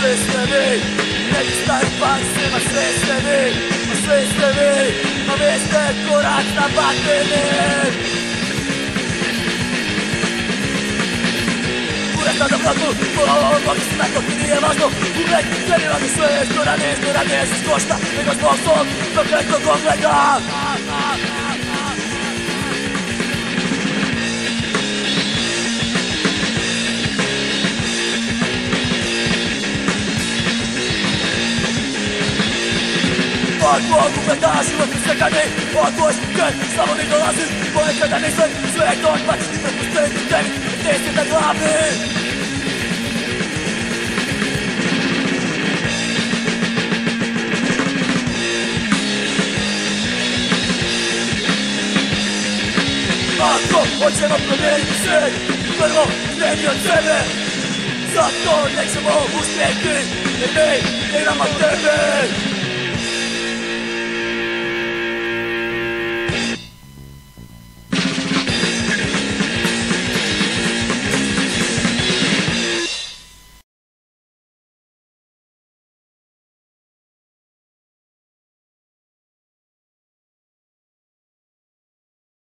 sve ste vi. Neki stari panci, ma sve ste vi, ma sve ste vi. Ma vi ste kurac na batini. Uvijek na dobrotu, ovdje si tako ti nije važno. Uvijek tebi važno sve, što ranije se skošta. Nego zbog svog, dok neko ko gleda. Od Bogu gleda život i stekani, od tvoj gen samo mi dolazi. Ponekad da nisam sve to odbaci i prepustiti tebi, ti si na glavi. Ako hoćemo promijeniti svijet, prvo kreni od sebe. Zato nećemo uspjeti, jer mi imamo tebe.